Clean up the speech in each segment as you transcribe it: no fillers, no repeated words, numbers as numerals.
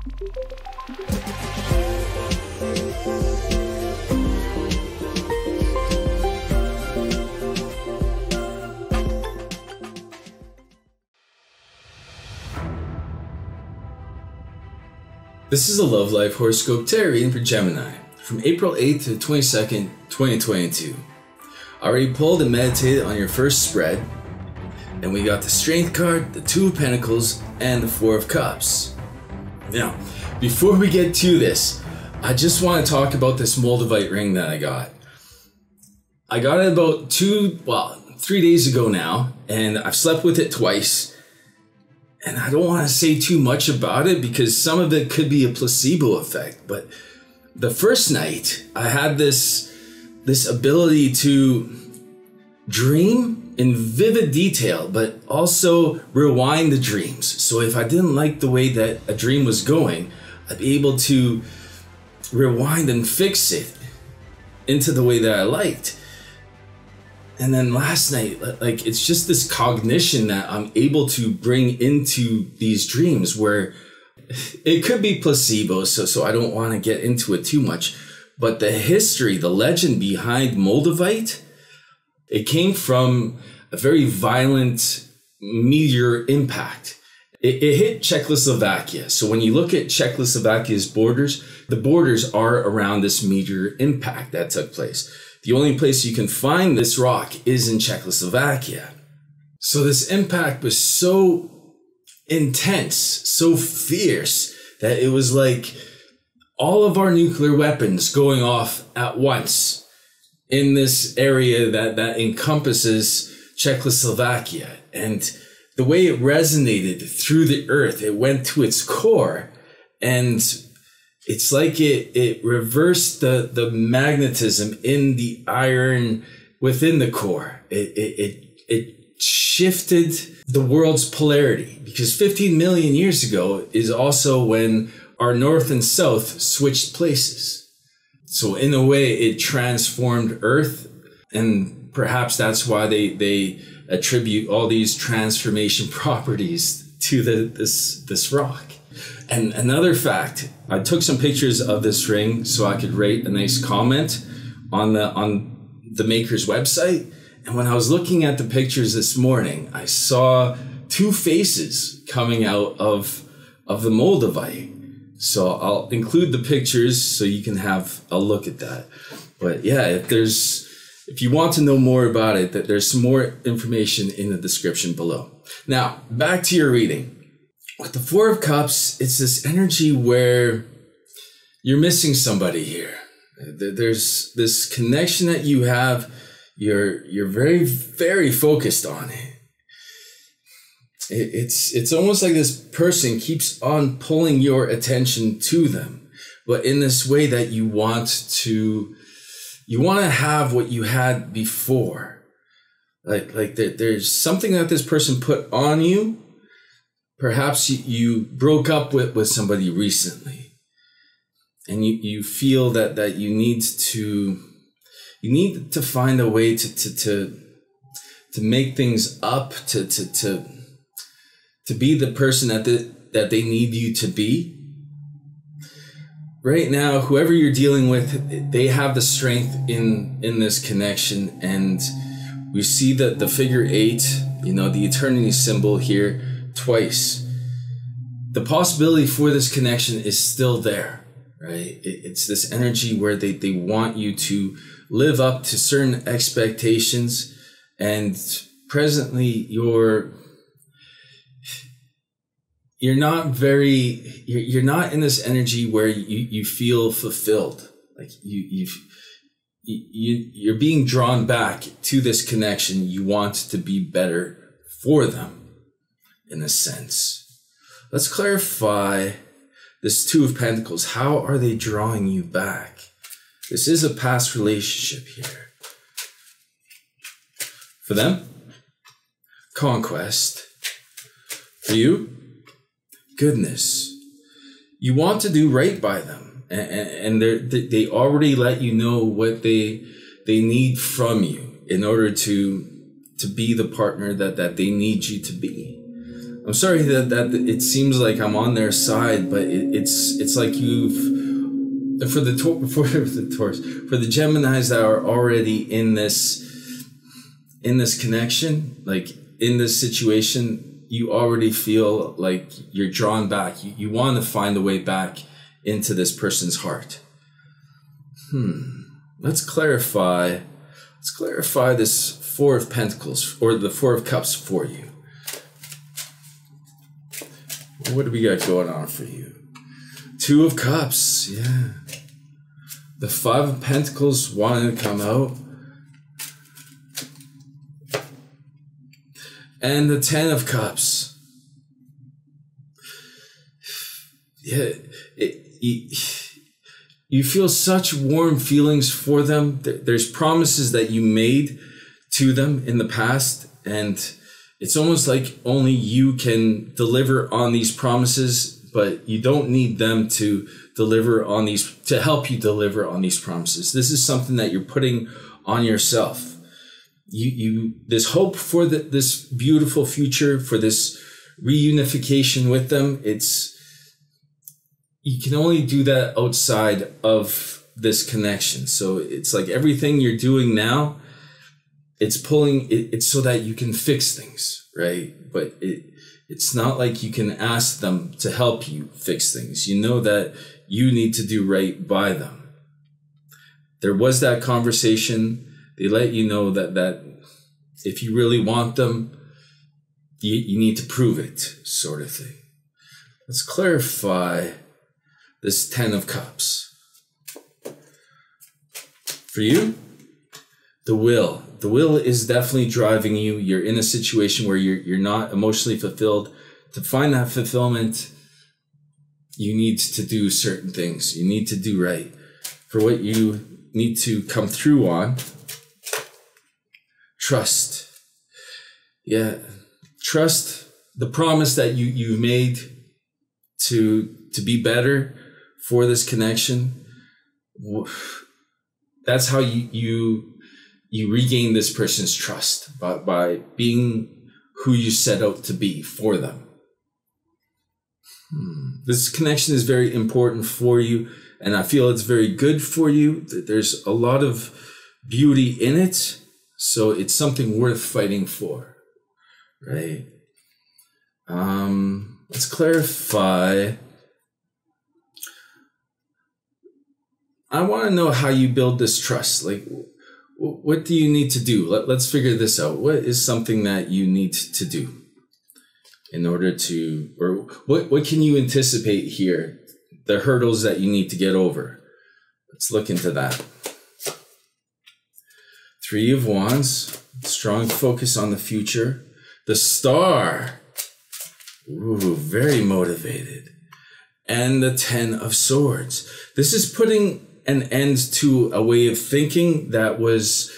This is a Love Life Horoscope Tarot reading for Gemini from April 8th to 22nd, 2022. I already pulled and meditated on your first spread, and we got the Strength card, the Two of Pentacles, and the Four of Cups. Now, before we get to this, I just want to talk about this Moldavite ring that I got. I got it about 3 days ago now, and I've slept with it twice. And I don't want to say too much about it because some of it could be a placebo effect. But the first night, I had this ability to dream in vivid detail, but also rewind the dreams. So if I didn't like the way that a dream was going, I'd be able to rewind and fix it into the way that I liked. And then last night, like, it's just this cognition that I'm able to bring into these dreams where it could be placebo, so I don't want to get into it too much. But the history, the legend behind Moldavite, it came from a very violent meteor impact. It hit Czechoslovakia. So when you look at Czechoslovakia's borders, the borders are around this meteor impact that took place. The only place you can find this rock is in Czechoslovakia. So this impact was so intense, so fierce, that it was like all of our nuclear weapons going off at once in this area that encompasses Czechoslovakia. And the way it resonated through the earth, it went to its core, and it's like it reversed the magnetism in the iron within the core. It shifted the world's polarity, because 15 million years ago is also when our north and south switched places. So in a way, it transformed Earth, and perhaps that's why they attribute all these transformation properties to this rock. And another fact, I took some pictures of this ring so I could write a nice comment on the maker's website. And when I was looking at the pictures this morning, I saw two faces coming out of the Moldavite. So I'll include the pictures so you can have a look at that. But yeah, if you want to know more about it, there's some more information in the description below. Now, back to your reading. With the Four of Cups, it's this energy where you're missing somebody here. There's this connection that you have. You're very, very focused on it. It's almost like this person keeps on pulling your attention to them, but in this way that you want to have what you had before. Like there's something that this person put on you. Perhaps you broke up with somebody recently, and you feel that you need to find a way to make things up, to be the person that they need you to be. Right now, whoever you're dealing with, they have the strength in this connection, and we see that the figure 8, the eternity symbol here, twice. The possibility for this connection is still there, right? It's this energy where they want you to live up to certain expectations, and presently you're not in this energy where you feel fulfilled. Like you're being drawn back to this connection. You want to be better for them, in a sense. Let's clarify this Two of Pentacles. How are they drawing you back? This is a past relationship here. For them, conquest. For you, goodness. You want to do right by them, and they already let you know what they need from you in order to be the partner that they need you to be. I'm sorry that it seems like I'm on their side, but it's like for the Geminis that are already in this connection, like in this situation, you already feel like you're drawn back. You want to find a way back into this person's heart. Let's clarify this Four of Pentacles, or the Four of Cups for you. What do we got going on for you? Two of Cups, yeah. The Five of Pentacles wanting to come out. And the Ten of Cups. Yeah, you feel such warm feelings for them. There's promises that you made to them in the past, and it's almost like only you can deliver on these promises, but you don't need them to help you deliver on these promises. This is something that you're putting on yourself. This hope for this beautiful future, for this reunification with them, you can only do that outside of this connection. So it's like everything you're doing now, it's so that you can fix things, right? But it's not like you can ask them to help you fix things. You know that you need to do right by them. There was that conversation. They let you know that if you really want them, you need to prove it, sort of thing. Let's clarify this Ten of Cups. For you, the will. The will is definitely driving you. You're in a situation where you're not emotionally fulfilled. To find that fulfillment, you need to do certain things. You need to do right. For what you need to come through on, trust. Yeah, trust the promise that you've made to be better for this connection. That's how you regain this person's trust, by being who you set out to be for them. This connection is very important for you, and I feel it's very good for you. There's a lot of beauty in it, so it's something worth fighting for, right? Let's clarify. I want to know how you build this trust. Like, what do you need to do? Let's figure this out. What is something that you need to do in order to, or what can you anticipate here? The hurdles that you need to get over. Let's look into that. Three of Wands, strong focus on the future. The Star, ooh, very motivated. And the Ten of Swords. This is putting an end to a way of thinking that was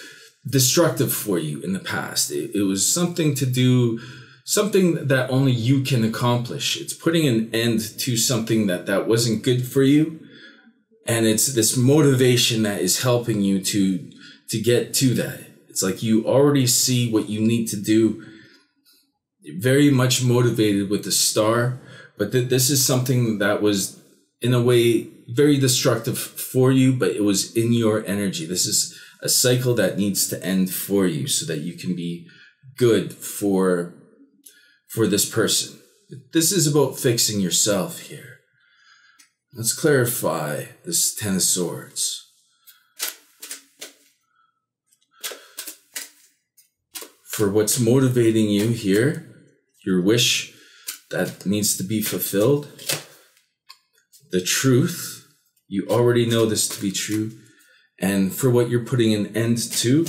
destructive for you in the past. It was something that only you can accomplish. It's putting an end to something that wasn't good for you. And it's this motivation that is helping you to get to that. It's like you already see what you need to do. Very much motivated with the Star, but this is something that was, in a way, very destructive for you, but it was in your energy. This is a cycle that needs to end for you so that you can be good for this person. This is about fixing yourself here. Let's clarify this Ten of Swords. For what's motivating you here, your wish that needs to be fulfilled, the truth, you already know this to be true, and for what you're putting an end to,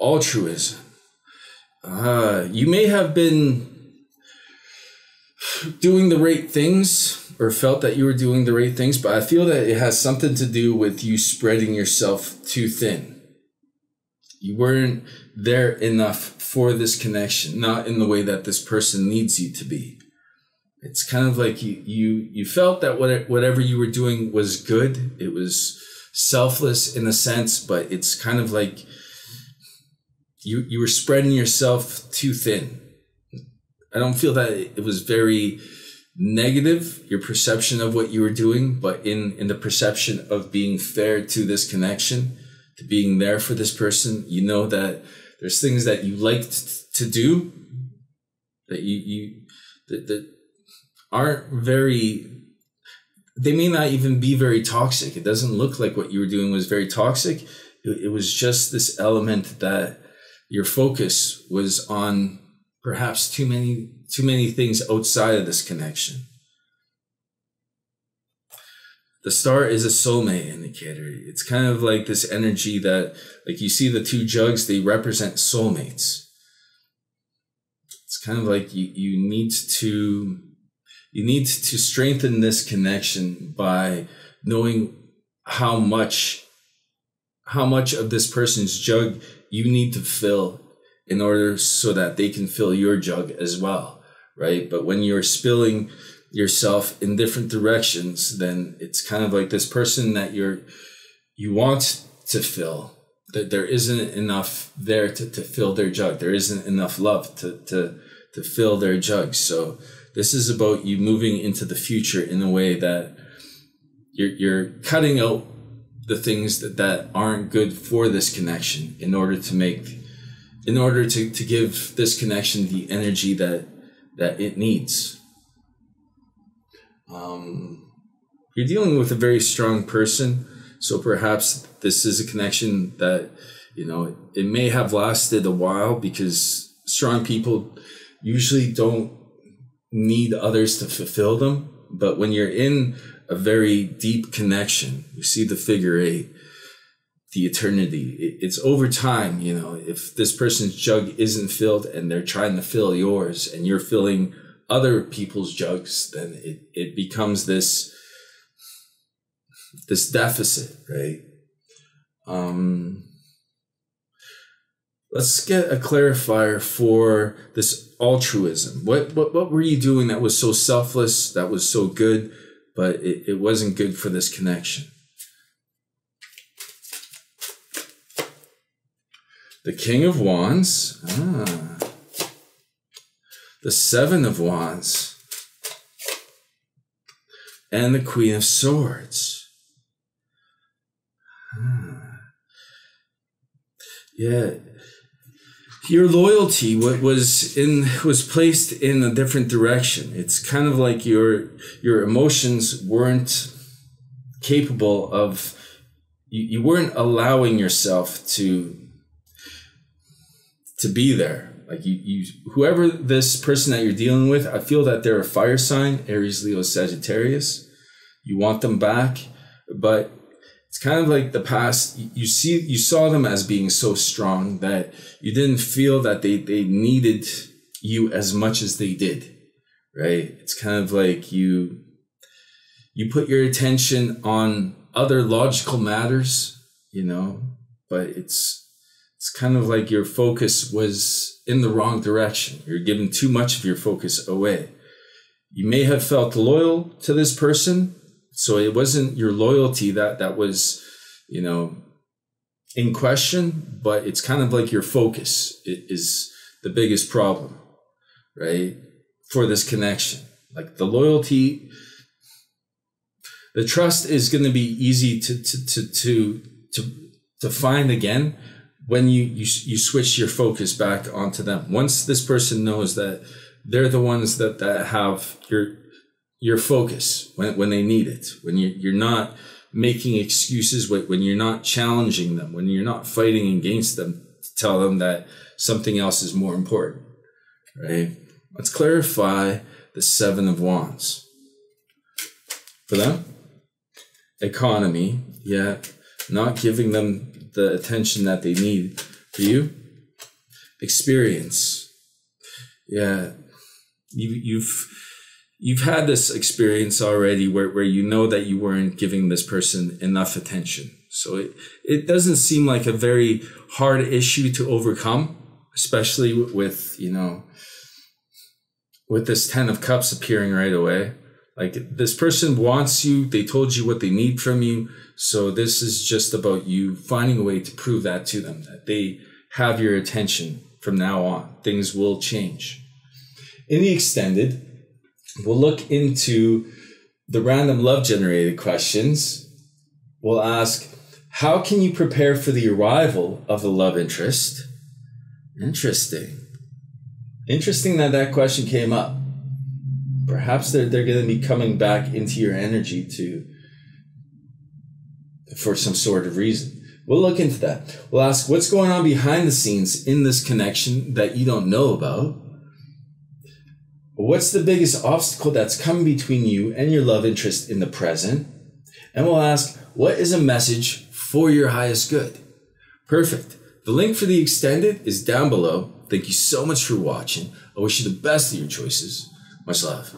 altruism. You may have been doing the right things, or felt that you were doing the right things, but I feel that it has something to do with you spreading yourself too thin. You weren't there enough for this connection, not in the way that this person needs you to be. It's kind of like you felt that whatever you were doing was good. It was selfless in a sense, but it's kind of like you were spreading yourself too thin. I don't feel that it was very negative, your perception of what you were doing, but in the perception of being fair to this connection, to being there for this person, you know that there's things that you liked to do that that aren't very, they may not even be very toxic. It doesn't look like what you were doing was very toxic. It was just this element that your focus was on perhaps too many things outside of this connection. The star is a soulmate indicator. It's kind of like this energy that, like you see the two jugs, they represent soulmates. It's kind of like you need to strengthen this connection by knowing how much of this person's jug you need to fill in order so that they can fill your jug as well, right? But when you're spilling yourself in different directions, then it's kind of like this person that you want to fill, that there isn't enough there to fill their jug. There isn't enough love to fill their jug. So this is about you moving into the future in a way that you're cutting out the things that aren't good for this connection in order to give this connection the energy that it needs. You're dealing with a very strong person, so perhaps this is a connection that, it may have lasted a while, because strong people usually don't need others to fulfill them. But when you're in a very deep connection, you see the figure 8, the eternity. It's over time, if this person's jug isn't filled and they're trying to fill yours and you're filling other people's jugs, then it becomes this deficit, right? Let's get a clarifier for this altruism. What were you doing that was so selfless, that was so good, but it wasn't good for this connection? The King of Wands. The Seven of Wands. And the Queen of Swords. Yeah. Your loyalty was placed in a different direction. It's kind of like your emotions weren't capable of, you weren't allowing yourself to be there. Like whoever this person that you're dealing with, I feel that they're a fire sign, Aries, Leo, Sagittarius. You want them back, but it's kind of like the past. You saw them as being so strong that you didn't feel that they needed you as much as they did, right? It's kind of like you put your attention on other logical matters, but it's kind of like your focus was in the wrong direction. You're giving too much of your focus away. You may have felt loyal to this person, so it wasn't your loyalty that was, in question, but it's kind of like your focus is the biggest problem, right? For this connection. Like the loyalty, the trust is going to be easy to find again when you switch your focus back onto them. Once this person knows that they're the ones that have your focus when they need it, when you're not making excuses, when you're not challenging them, when you're not fighting against them to tell them that something else is more important, right? Let's clarify the Seven of Wands. For them, economy, yeah, not giving them the attention that they need. For you, experience. Yeah, you've had this experience already where you know that you weren't giving this person enough attention. So it doesn't seem like a very hard issue to overcome, especially with this 10 of Cups appearing right away. Like this person wants you, they told you what they need from you. So this is just about you finding a way to prove that to them, that have your attention from now on. Things will change. In the extended, we'll look into the random love generated questions. We'll ask, how can you prepare for the arrival of the love interest? Interesting. Interesting that question came up. Perhaps they're going to be coming back into your energy for some sort of reason. We'll look into that. We'll ask what's going on behind the scenes in this connection that you don't know about. What's the biggest obstacle that's come between you and your love interest in the present? And we'll ask, what is a message for your highest good? Perfect. The link for the extended is down below. Thank you so much for watching. I wish you the best of your choices. Much love.